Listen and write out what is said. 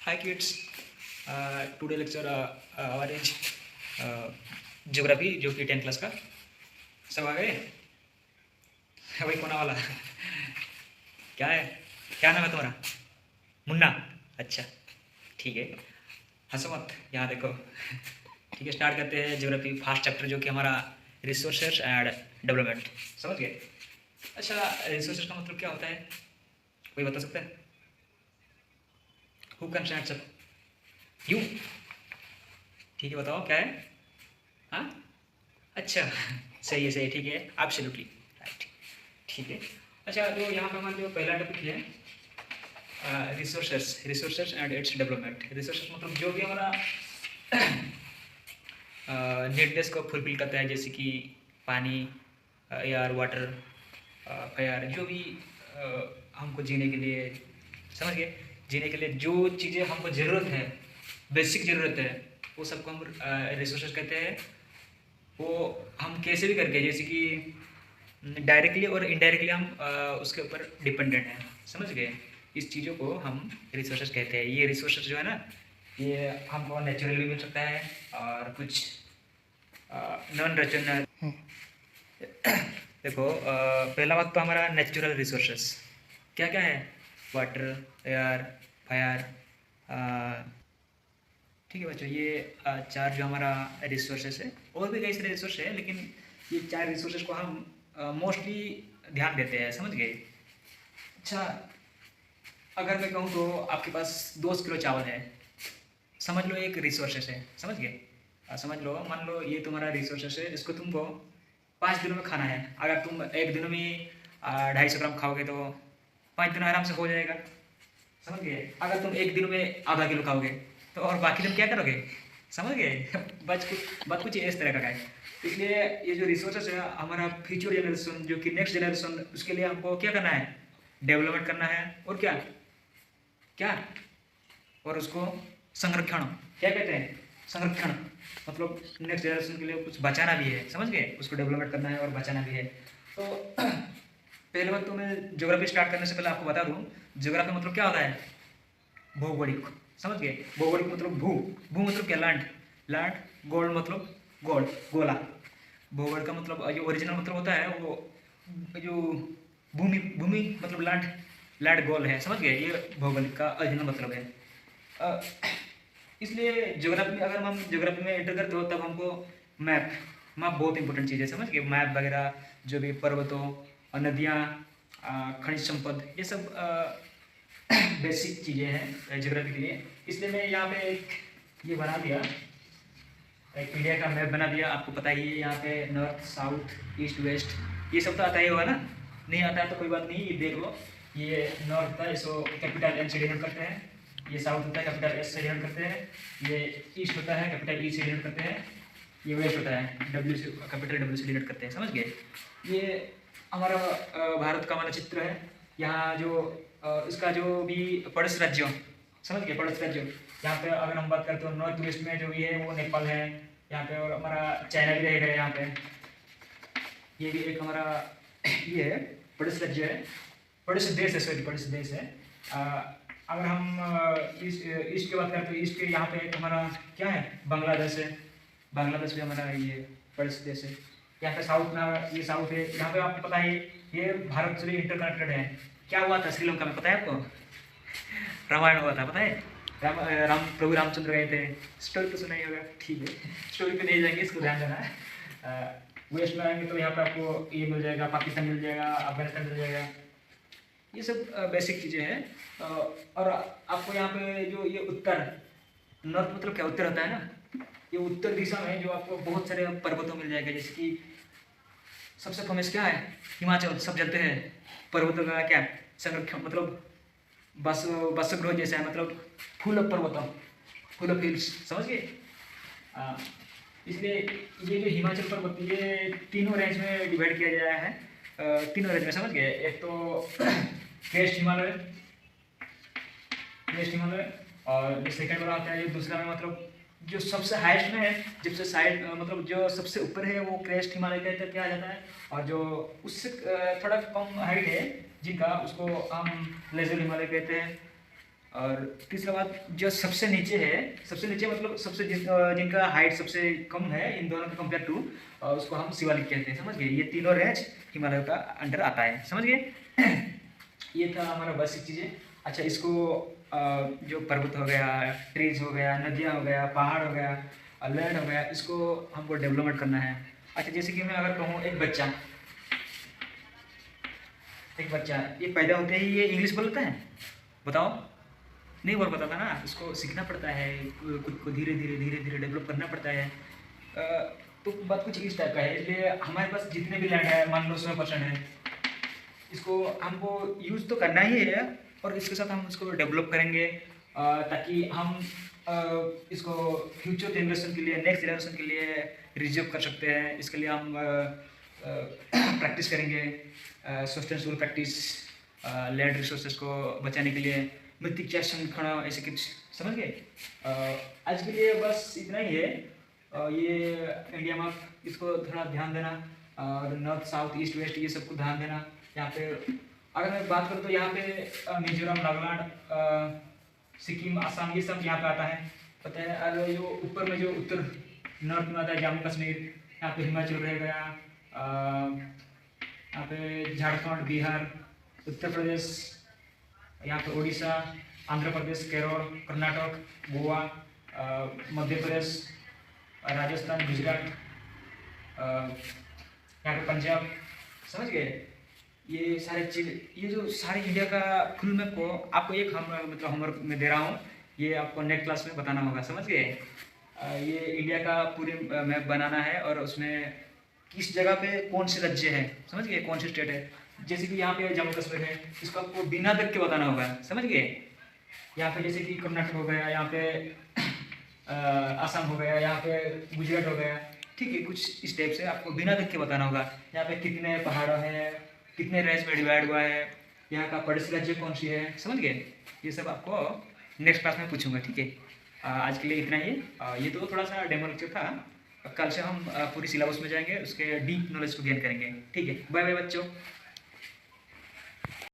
Hi kids, today lecture our is geography जो कि 10th class का। सब आ गए? वही कोना वाला। क्या है, क्या नाम है तुम्हारा? मुन्ना। अच्छा, ठीक है, हंसो मत, यहाँ देखो। ठीक है, स्टार्ट करते हैं ज्योग्राफी फर्स्ट चैप्टर जो कि हमारा रिसोर्सेज एंड डेवलपमेंट। समझ गए? अच्छा, रिसोर्सेज का मतलब क्या होता है, कोई बता सकता है? Who can start? यू। ठीक है, बताओ क्या है। हाँ, अच्छा, सही है, सही है, ठीक है, एब्सोल्युटली राइट। ठीक है, अच्छा, तो यहाँ पे हमारा जो पहला टॉपिक है resources and its development. Resources मतलब जो भी हमारा नीडनेस को फुलफिल करता है, जैसे कि पानी, एयर, वाटर, फायर, जो भी हमको जीने के लिए, समझ गए, जीने के लिए जो चीज़ें हमको ज़रूरत है, बेसिक ज़रूरत है, वो सबको हम रिसोर्सेस कहते हैं। वो हम कैसे भी करके, जैसे कि डायरेक्टली और इनडायरेक्टली हम उसके ऊपर डिपेंडेंट हैं, समझ गए। इस चीज़ों को हम रिसोर्सेज कहते हैं। ये रिसोर्सेज जो है ना, ये हमको नेचुरली भी मिल सकता है और कुछ नॉन नेचुरल। देखो, पहला बात तो हमारा नेचुरल रिसोर्सेज क्या क्या है? Water, air, fire. ठीक है बच्चों, ये चार जो हमारा रिसोर्सेस है, और भी कई सारे रिसोर्स है, लेकिन ये चार रिसोर्सेस को हम मोस्टली ध्यान देते हैं, समझ गए। अच्छा, अगर मैं कहूँ तो आपके पास 2 किलो चावल है, समझ लो एक रिसोर्सेस है, समझ गए। समझ लो, मान लो ये तुम्हारा रिसोर्सेस है, इसको तुमको 5 दिनों में खाना है। अगर तुम एक दिन में 250 ग्राम खाओगे तो 5 दिन आराम से हो जाएगा, समझ गए। अगर तुम एक दिन में आधा किलो खाओगे तो और बाकी दिन क्या करोगे, समझ गए। बात कुछ इस तरह का है। इसलिए ये जो रिसोर्सेस है हमारा फ्यूचर जनरेशन, जो कि नेक्स्ट जनरेशन, उसके लिए हमको क्या करना है, डेवलपमेंट करना है। और क्या क्या, और उसको संरक्षण, क्या कहते हैं, संरक्षण, मतलब नेक्स्ट जनरेशन के लिए कुछ बचाना भी है, समझ गए। उसको डेवलपमेंट करना है और बचाना भी है। तो पहले बात तो मैं ज्योग्राफी स्टार्ट करने से पहले आपको बता दूं, ज्योग्राफी मतलब क्या होता है, भौगोलिक, समझ गए। भौगोलिक मतलब भू, भू मतलब क्या, लैंड, लैंड, गोल्ड मतलब गोल्ड, गोला। भूगोल का मतलब जो ओरिजिनल मतलब होता है वो जो भूमि, भूमि मतलब लैंड, लैंड गोल है, समझ गए। ये भौगोलिक का ओरिजिनल मतलब है। अ, इसलिए ज्योग्राफी, अगर हम ज्योग्राफी में एंटर करते हो तब हमको मैप, मैप बहुत इंपॉर्टेंट चीज़ है, समझ गए। मैप वगैरह, जो भी पर्वतों और नदियाँ, खनिज संपद, ये सब बेसिक चीज़ें हैं ज्योग्राफी के लिए। इसलिए मैं यहाँ पे एक ये बना दिया, एक इंडिया का मैप बना दिया। आपको पता ही है, यहाँ पे नॉर्थ, साउथ, ईस्ट, वेस्ट, ये सब तो आता ही होगा ना। नहीं आता है तो कोई बात नहीं, ये देख लो। ये नॉर्थ होता है, इसको कैपिटल एन से डिनोट करते हैं। ये साउथ होता है, कैपिटल एस से डिनोट करते हैं। ये ईस्ट होता है, कैपिटल ई से डिनोट करते हैं। ये वेस्ट होता है, डब्ल्यू से, कैपिटल डब्ल्यू से डिनोट करते हैं, समझ गए। ये हमारा भारत का मानचित्र है। यहाँ जो इसका जो भी पड़ोसी राज्य, समझ गए, पड़ोसी राज्य, यहाँ पे अगर हम बात करते हो नॉर्थ वेस्ट में जो भी है वो नेपाल है यहाँ पे, और हमारा चाइना भी रहेगा यहाँ पे। ये भी एक हमारा ये है, पड़ोसी राज्य है, पड़ोसी देश है, सॉरी पड़ोसी देश है। अगर हम ईस्ट की बात करें तो ईस्ट के यहाँ पे एक हमारा क्या है, बांग्लादेश है। बांग्लादेश भी हमारा ये पड़ोसी देश है। यहाँ पे साउथ में, ये साउथ है। यहाँ पे आपको पता है ये भारत से भी इंटरकनेक्टेड है। क्या हुआ था श्रीलंका में, पता है आपको? रामायण हुआ था, पता है। राम प्रभु रामचंद्र गए थे, स्टोरी तो सुना ही होगा, ठीक है, स्टोरी पे नहीं जाएंगे, इसको ध्यान देना है। वेस्ट में आएंगे तो यहाँ पे आपको ये मिल जाएगा, पाकिस्तान मिल जाएगा, अफगानिस्तान मिल जाएगा। ये सब बेसिक चीज़ें हैं। और आपको यहाँ पे जो ये उत्तर, नॉर्थ मतलब क्या, उत्तर होता है ना, ये उत्तर दिशा में जो आपको बहुत सारे पर्वतों मिल जाएगा। जैसे कि सबसे फेमस क्या है, हिमाचल, सब जानते हैं। पर्वतों का क्या संरक्षण, मतलब बसगृह जैसा है, मतलब फुल ऑफ पर्वत, फुल ऑफ हिल्स, समझ गए। इसलिए ये जो हिमाचल पर्वत, ये तीनों रेंज में डिवाइड किया गया है, तीनों रेंज में, समझ गए। एक तो वेस्ट हिमालय, वेस्ट हिमालय, और जो सेकंड वाला आता है, जो दूसरा में मतलब जो सबसे हाइस्ट में है, जबसे साइड मतलब जो सबसे ऊपर है वो क्रेस्ट हिमालय कहते क्या आ जाता है, और जो उससे थोड़ा कम हाइट है जिनका, उसको हम लेजर हिमालय कहते हैं। और तीसरा बात जो सबसे नीचे है, सबसे नीचे मतलब जिनका हाइट सबसे कम है इन दोनों के कंपेयर टू, उसको हम शिवालिक कहते हैं, समझ गए। ये तीनों रेंज हिमालय का अंडर आता है, समझ गए। ये था हमारा बेसिक चीज़ें। अच्छा, इसको जो पर्वत हो गया, ट्रीज हो गया, नदियाँ हो गया, पहाड़ हो गया, लैंड हो गया, इसको हमको डेवलपमेंट करना है। अच्छा, जैसे कि मैं अगर कहूँ एक बच्चा ये पैदा होते ही ये इंग्लिश बोलता है, बताओ? नहीं बोल पाता था ना, इसको सीखना पड़ता है, खुद को धीरे धीरे धीरे धीरे डेवलप करना पड़ता है। तो बात कुछ इस टाइप का है। इसलिए हमारे पास जितने भी लैंड है, मान लो 100% है, इसको हमको यूज़ तो करना ही है, और इसके साथ हम इसको डेवलप करेंगे ताकि हम इसको फ्यूचर जनरेशन के लिए, नेक्स्ट जनरेशन के लिए रिजर्व कर सकते हैं। इसके लिए हम प्रैक्टिस करेंगे, सस्टेनेबल प्रैक्टिस, लैंड रिसोर्सेज को बचाने के लिए मृत्तिका संरक्षण, ऐसे कुछ, समझ गए। आज के लिए बस इतना ही है। ये इंडिया में इसको थोड़ा ध्यान देना, और नॉर्थ साउथ ईस्ट वेस्ट ये सबको ध्यान देना। यहाँ पे अगर मैं बात करूँ तो यहाँ पे मिजोरम, नागालैंड, सिक्किम, आसाम ये सब यहाँ पे आता है, पता है। और जो ऊपर में जो उत्तर नॉर्थ में आता है, जम्मू कश्मीर, यहाँ पे हिमाचल रह गया, यहाँ पे झारखंड, बिहार, उत्तर प्रदेश, यहाँ पे उड़ीसा, आंध्र प्रदेश, केरल, कर्नाटक, गोवा, मध्य प्रदेश, राजस्थान, गुजरात, यहाँ पे पंजाब, समझ गए। ये सारे चीज़, ये जो सारे इंडिया का फुल मैप को आपको एक मतलब होमवर्क में दे रहा हूँ, ये आपको नेक्स्ट क्लास में बताना होगा, समझ गए। ये इंडिया का पूरे मैप बनाना है, और उसमें किस जगह पे कौन से राज्य है, समझ गए, कौन सी स्टेट है। जैसे कि यहाँ पे जम्मू कश्मीर है, इसको आपको बिना देख के बताना होगा, समझ गए। यहाँ पे जैसे कि कर्नाटक हो गया, यहाँ पे आसाम हो गया, यहाँ पे गुजरात हो गया, ठीक है। कुछ इस टाइप से आपको बिना देख के बताना होगा। यहाँ पे कितने पहाड़ हैं, कितने रेंज में डिवाइड हुआ है, यहाँ का पड़ोसी राज्य कौन सी है, समझ गए। ये सब आपको नेक्स्ट क्लास में पूछूंगा, ठीक है। आज के लिए इतना ही। ये तो थोड़ा सा डेमो लेक्चर था। कल से हम पूरी सिलेबस में जाएंगे, उसके डीप नॉलेज को गेन करेंगे, ठीक है। बाय बाय बच्चों।